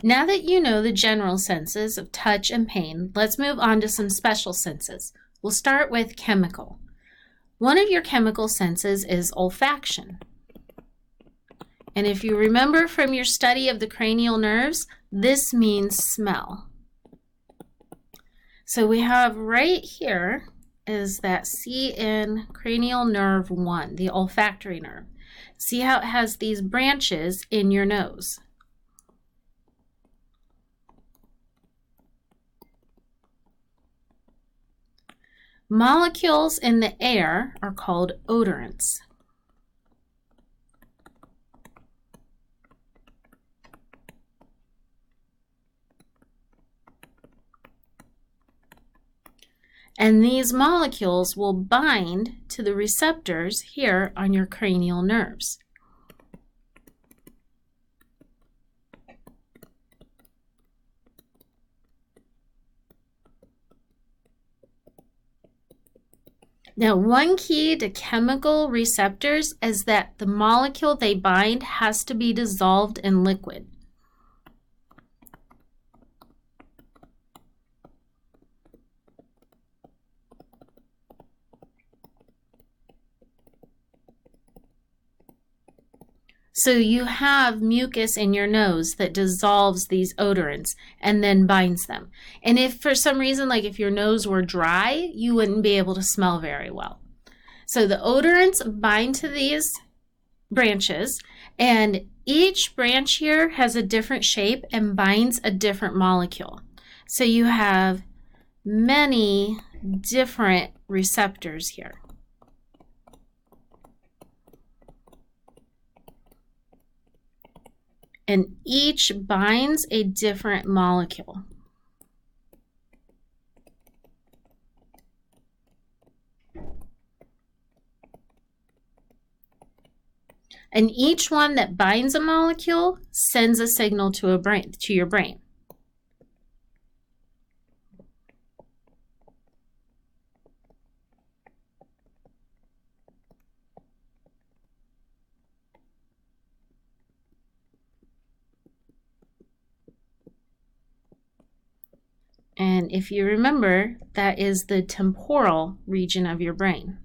Now that you know the general senses of touch and pain, let's move on to some special senses. We'll start with chemical. One of your chemical senses is olfaction. And if you remember from your study of the cranial nerves, this means smell. So we have right here is that CN cranial nerve 1, the olfactory nerve. See how it has these branches in your nose. Molecules in the air are called odorants. And these molecules will bind to the receptors here on your cranial nerves. Now, one key to chemical receptors is that the molecule they bind has to be dissolved in liquid. So you have mucus in your nose that dissolves these odorants and then binds them. And if for some reason, like if your nose were dry, you wouldn't be able to smell very well. So the odorants bind to these branches, and each branch here has a different shape and binds a different molecule. So you have many different receptors here. And each binds a different molecule. And each one that binds a molecule sends a signal to your brain. And if you remember, that is the temporal region of your brain.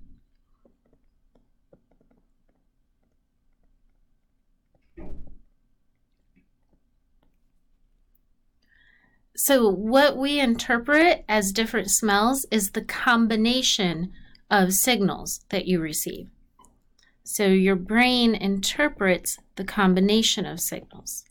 So what we interpret as different smells is the combination of signals that you receive. So your brain interprets the combination of signals.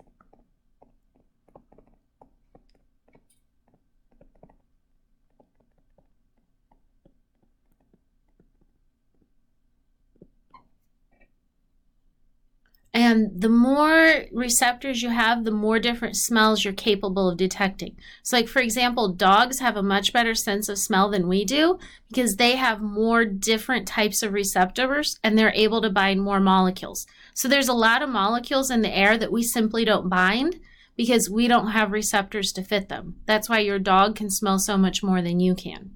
And the more receptors you have, the more different smells you're capable of detecting. So like, for example, dogs have a much better sense of smell than we do because they have more different types of receptors and they're able to bind more molecules. So there's a lot of molecules in the air that we simply don't bind because we don't have receptors to fit them. That's why your dog can smell so much more than you can.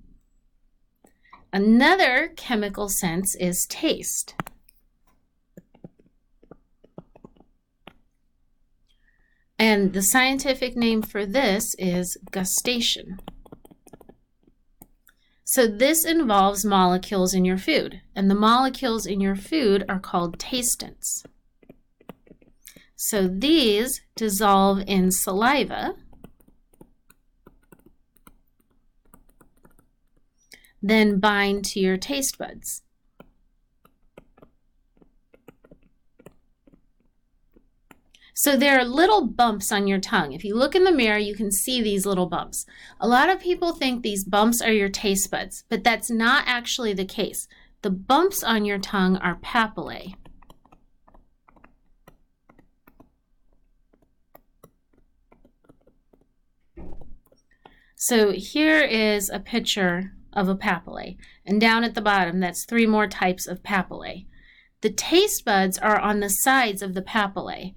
Another chemical sense is taste. And the scientific name for this is gustation. So this involves molecules in your food, and the molecules in your food are called tastants. So these dissolve in saliva, then bind to your taste buds. So there are little bumps on your tongue. If you look in the mirror, you can see these little bumps. A lot of people think these bumps are your taste buds, but that's not actually the case. The bumps on your tongue are papillae. So here is a picture of a papillae, and down at the bottom, that's 3 more types of papillae. The taste buds are on the sides of the papillae.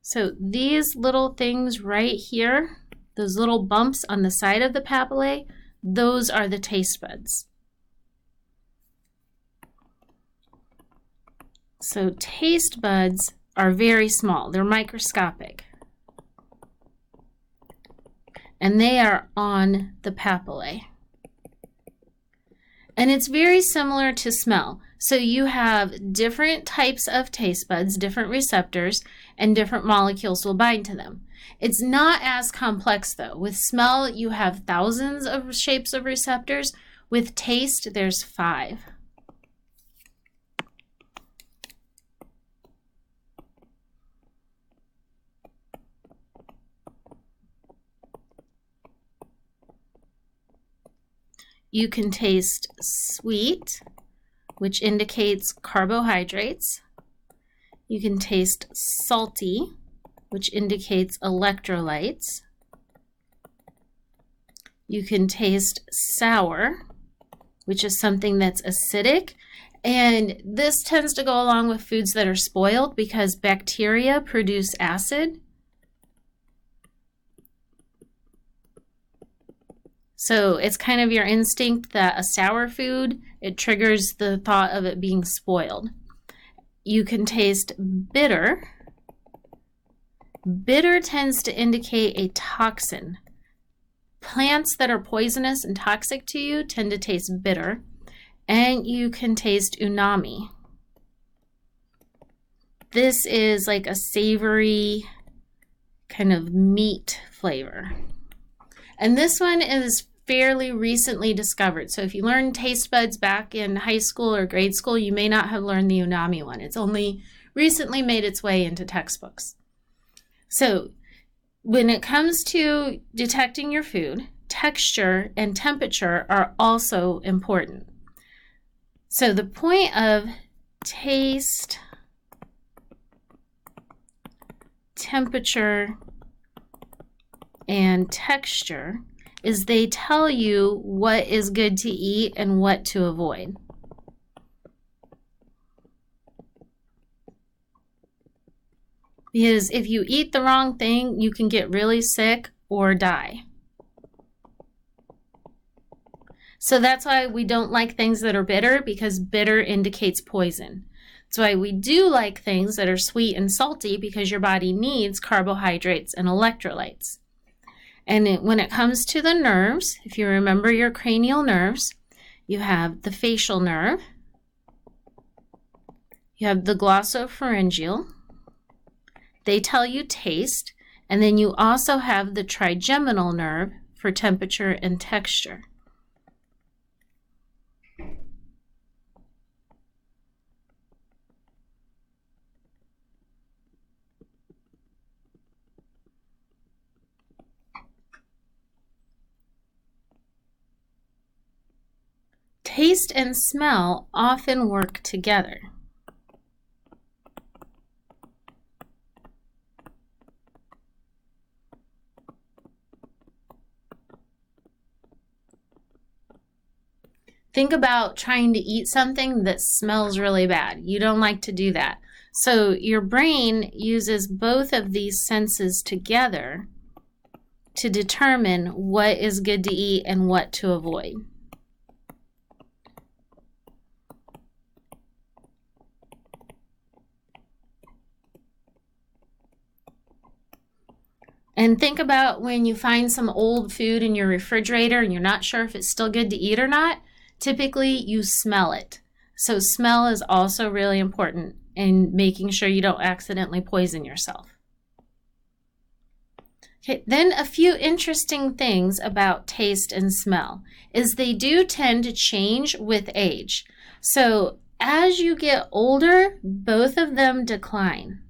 So these little things right here, those little bumps on the side of the papillae, those are the taste buds. So taste buds are very small. They're microscopic. And they are on the papillae. And it's very similar to smell. So you have different types of taste buds, different receptors, and different molecules will bind to them. It's not as complex though. With smell, you have thousands of shapes of receptors. With taste, there's 5. You can taste sweet, which indicates carbohydrates. You can taste salty, which indicates electrolytes. You can taste sour, which is something that's acidic. And this tends to go along with foods that are spoiled because bacteria produce acid. So it's kind of your instinct that a sour food, it triggers the thought of it being spoiled. You can taste bitter. Bitter tends to indicate a toxin. Plants that are poisonous and toxic to you tend to taste bitter. And you can taste umami. This is like a savory kind of meat flavor. And this one is fairly recently discovered. So if you learned taste buds back in high school or grade school, you may not have learned the umami one. It's only recently made its way into textbooks. So when it comes to detecting your food, texture and temperature are also important. So the point of taste, temperature, and texture is they tell you what is good to eat and what to avoid. Because if you eat the wrong thing, you can get really sick or die. So that's why we don't like things that are bitter, because bitter indicates poison. That's why we do like things that are sweet and salty, because your body needs carbohydrates and electrolytes. And when it comes to the nerves, if you remember your cranial nerves, you have the facial nerve, you have the glossopharyngeal, they tell you taste, and then you also have the trigeminal nerve for temperature and texture. Taste and smell often work together. Think about trying to eat something that smells really bad. You don't like to do that. So your brain uses both of these senses together to determine what is good to eat and what to avoid. And think about when you find some old food in your refrigerator and you're not sure if it's still good to eat or not. Typically, you smell it. So smell is also really important in making sure you don't accidentally poison yourself. Okay, then a few interesting things about taste and smell is they do tend to change with age. So as you get older, both of them decline.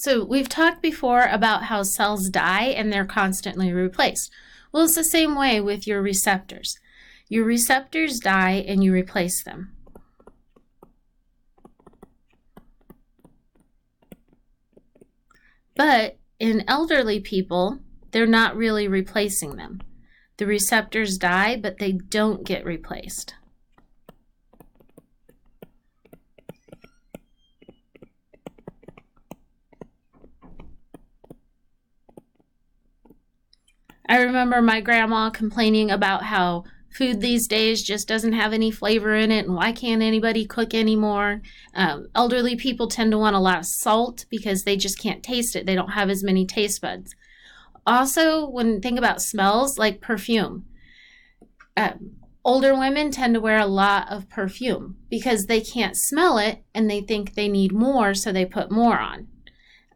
So we've talked before about how cells die and they're constantly replaced. Well, it's the same way with your receptors. Your receptors die and you replace them. But in elderly people, they're not really replacing them. The receptors die, but they don't get replaced. I remember my grandma complaining about how food these days just doesn't have any flavor in it, and why can't anybody cook anymore? Elderly people tend to want a lot of salt because they just can't taste it. They don't have as many taste buds. Also, when think about smells, like perfume, older women tend to wear a lot of perfume because they can't smell it and they think they need more, so they put more on.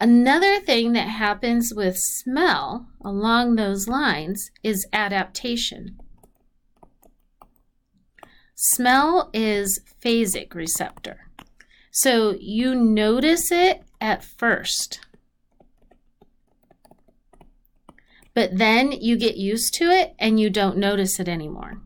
Another thing that happens with smell along those lines is adaptation. Smell is phasic receptor. So you notice it at first, but then you get used to it and you don't notice it anymore.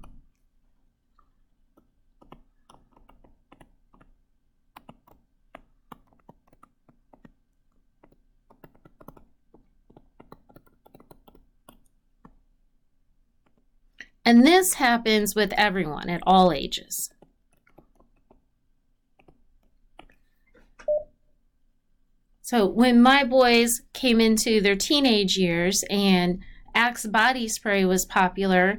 And this happens with everyone at all ages. So when my boys came into their teenage years and Axe body spray was popular,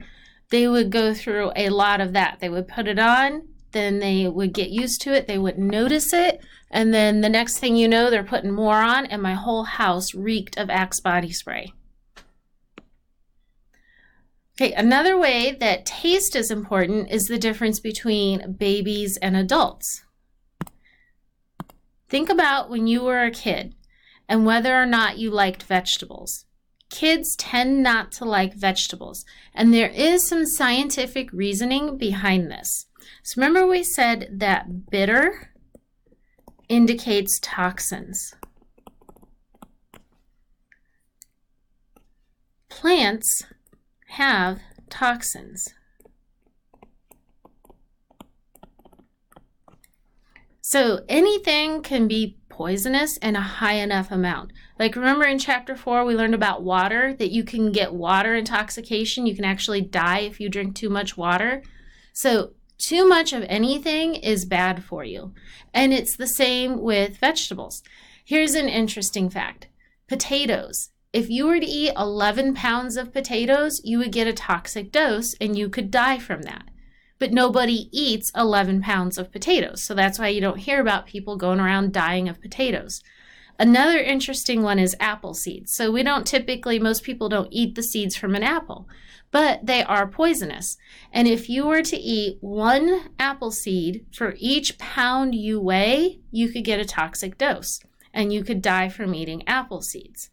they would go through a lot of that. They would put it on, then they would get used to it, they wouldn't notice it, and then the next thing you know, they're putting more on, and my whole house reeked of Axe body spray. Okay, another way that taste is important is the difference between babies and adults. Think about when you were a kid and whether or not you liked vegetables. Kids tend not to like vegetables, and there is some scientific reasoning behind this. So remember we said that bitter indicates toxins. Plants have toxins. So anything can be poisonous in a high enough amount. Like remember in chapter 4 we learned about water, that you can get water intoxication. You can actually die if you drink too much water. So too much of anything is bad for you. And it's the same with vegetables. Here's an interesting fact. Potatoes. If you were to eat 11 pounds of potatoes, you would get a toxic dose and you could die from that. But nobody eats 11 pounds of potatoes, so that's why you don't hear about people going around dying of potatoes. Another interesting one is apple seeds. So most people don't eat the seeds from an apple, but they are poisonous. And if you were to eat 1 apple seed for each pound you weigh, you could get a toxic dose and you could die from eating apple seeds.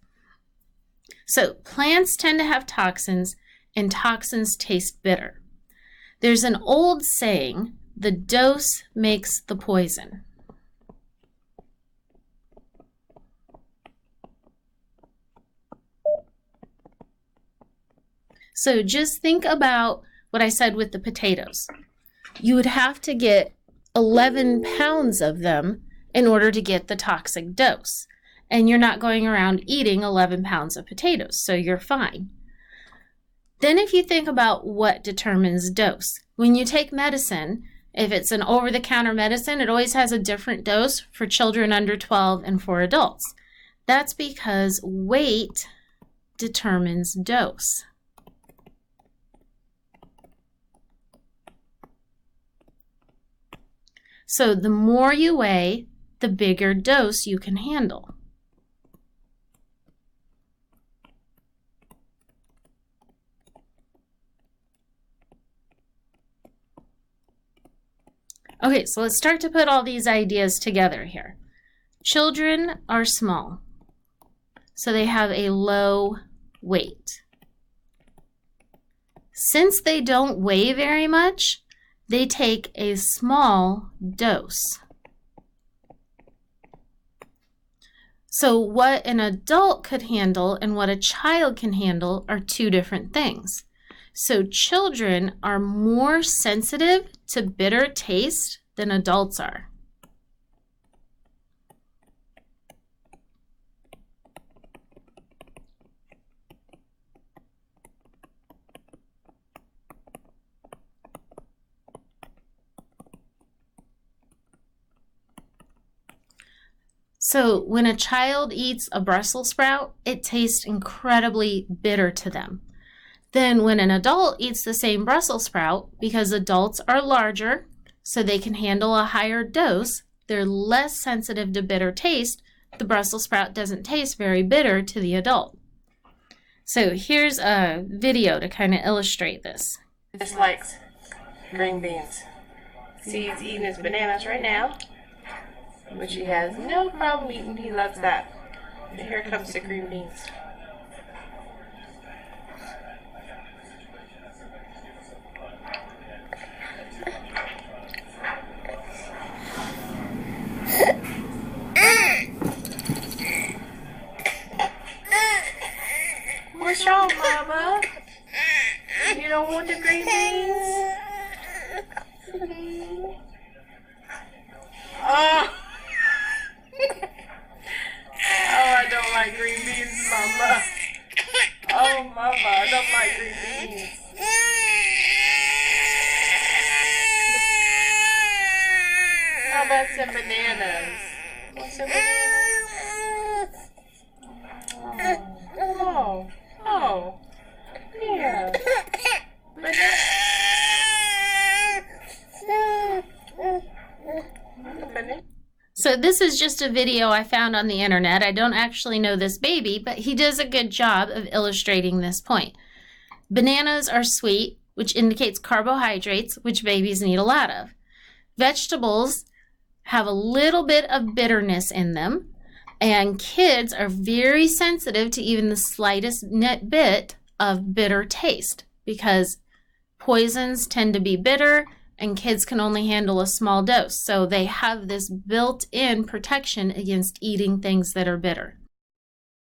So plants tend to have toxins, and toxins taste bitter. There's an old saying, the dose makes the poison. So just think about what I said with the potatoes. You would have to get 11 pounds of them in order to get the toxic dose. And you're not going around eating 11 pounds of potatoes, so you're fine. Then if you think about what determines dose, when you take medicine, if it's an over-the-counter medicine, it always has a different dose for children under 12 and for adults. That's because weight determines dose. So the more you weigh, the bigger dose you can handle. Okay, so let's start to put all these ideas together here. Children are small, so they have a low weight. Since they don't weigh very much, they take a small dose. So what an adult could handle and what a child can handle are two different things. So children are more sensitive to bitter taste than adults are. So when a child eats a Brussels sprout, it tastes incredibly bitter to them. Then when an adult eats the same Brussels sprout, because adults are larger, so they can handle a higher dose, they're less sensitive to bitter taste. The Brussels sprout doesn't taste very bitter to the adult. So here's a video to kind of illustrate this. Dislikes green beans. See, he's eating his bananas right now, which he has no problem eating. He loves that. And here comes the green beans. What's wrong, Mama? You don't want the green beans? Oh. Oh, I don't like green beans, Mama. Oh, Mama, I don't like green beans. How about some bananas? Want some bananas? Oh. Oh. Yeah. So this is just a video I found on the internet. I don't actually know this baby, but he does a good job of illustrating this point. Bananas are sweet, which indicates carbohydrates, which babies need a lot of. Vegetables have a little bit of bitterness in them, and kids are very sensitive to even the slightest bit of bitter taste because poisons tend to be bitter and kids can only handle a small dose. So they have this built-in protection against eating things that are bitter.